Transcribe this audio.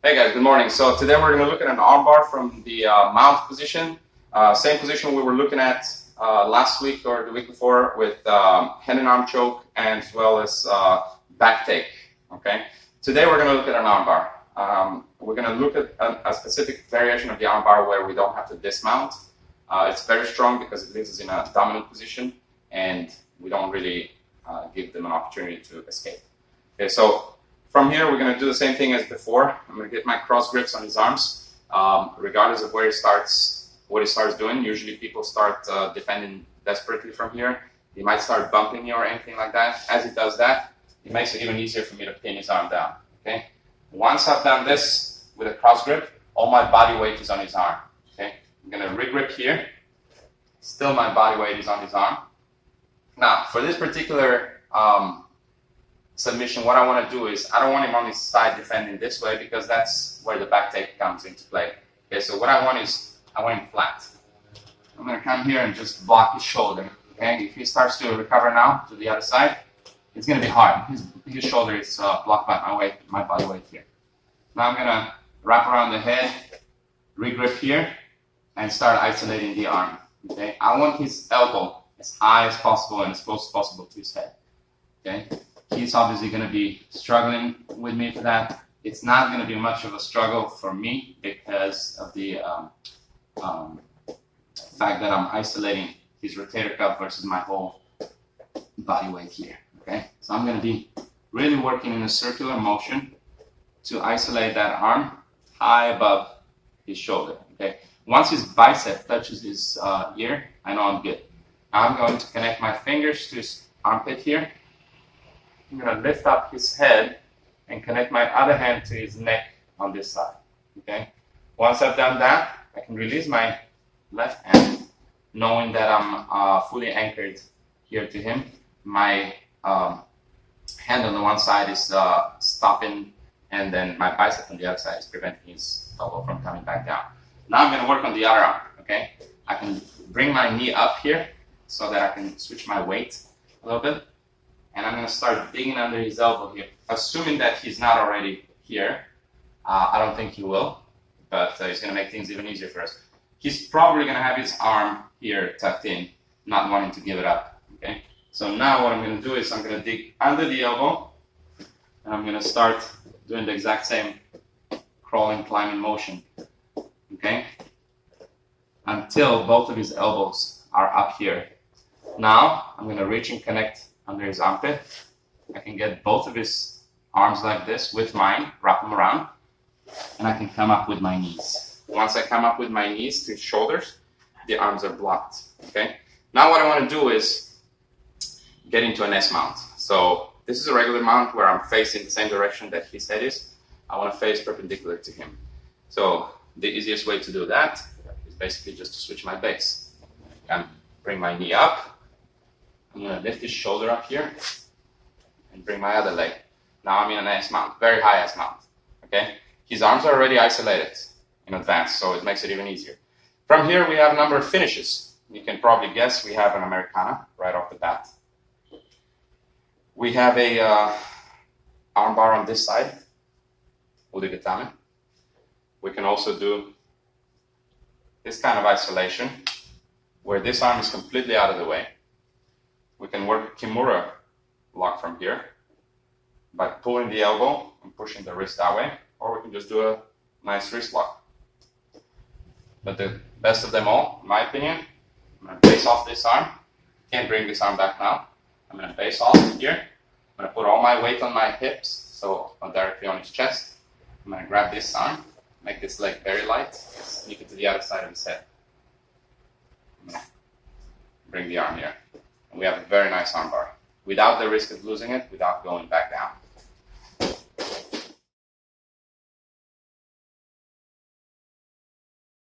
Hey guys, good morning. So today we're going to look at an armbar from the mount position. Same position we were looking at last week or the week before with hand and arm choke and as well as back take. Okay. Today we're going to look at an armbar. We're going to look at a specific variation of the armbar where we don't have to dismount. It's very strong because it leaves us in a dominant position and we don't really give them an opportunity to escape. Okay, so from here, we're going to do the same thing as before. I'm going to get my cross grips on his arms, regardless of where he starts, what he starts doing. Usually people start defending desperately from here. He might start bumping me or anything like that. As he does that, it makes it even easier for me to pin his arm down. Okay. Once I've done this with a cross grip, all my body weight is on his arm. Okay. I'm going to re-grip here. Still my body weight is on his arm. Now, for this particular submission, what I want to do is, I don't want him on his side defending this way because that's where the back take comes into play. Okay, so what I want is, I want him flat. I'm going to come here and just block his shoulder. Okay, if he starts to recover now to the other side, it's going to be hard. His shoulder is blocked by my body weight here. Now I'm going to wrap around the head, re-grip here, and start isolating the arm. Okay, I want his elbow as high as possible and as close as possible to his head. Okay. He's obviously going to be struggling with me for that. It's not going to be much of a struggle for me because of the fact that I'm isolating his rotator cuff versus my whole body weight here. Okay, so I'm going to be really working in a circular motion to isolate that arm high above his shoulder. Okay, once his bicep touches his ear, I know I'm good. Now I'm going to connect my fingers to his armpit here. I'm going to lift up his head and connect my other hand to his neck on this side. Okay. Once I've done that, I can release my left hand, knowing that I'm fully anchored here to him. My hand on the one side is stopping, and then my bicep on the other side is preventing his elbow from coming back down. Now I'm going to work on the other arm. Okay. I can bring my knee up here so that I can switch my weight a little bit. And I'm going to start digging under his elbow here, assuming that he's not already here. I don't think he will, but it's going to make things even easier for us. He's probably going to have his arm here tucked in, not wanting to give it up. Okay. So now what I'm going to do is I'm going to dig under the elbow, and I'm going to start doing the exact same crawling, climbing motion. Okay. Until both of his elbows are up here. Now I'm going to reach and connect under his armpit. I can get both of his arms like this with mine, wrap them around, and I can come up with my knees. Once I come up with my knees to his shoulders, the arms are blocked. Okay. Now what I want to do is get into an S mount. So this is a regular mount where I'm facing the same direction that his head is. I want to face perpendicular to him. So the easiest way to do that is basically just to switch my base. I bring my knee up. I'm going to lift his shoulder up here and bring my other leg. Now I'm in an S mount, very high S mount. Okay, his arms are already isolated in advance, so it makes it even easier. From here, we have a number of finishes. You can probably guess we have an Americana right off the bat. We have a armbar on this side, udigatame. We can also do this kind of isolation where this arm is completely out of the way. We can work a Kimura lock from here by pulling the elbow and pushing the wrist that way, or we can just do a nice wrist lock. But the best of them all, in my opinion, I'm going to base off this arm. Can't bring this arm back now. I'm going to base off here. I'm going to put all my weight on my hips, so directly on his chest. I'm going to grab this arm, make this leg very light, sneak it to the other side of his head. Bring the arm here. We have a very nice armbar without the risk of losing it, without going back down.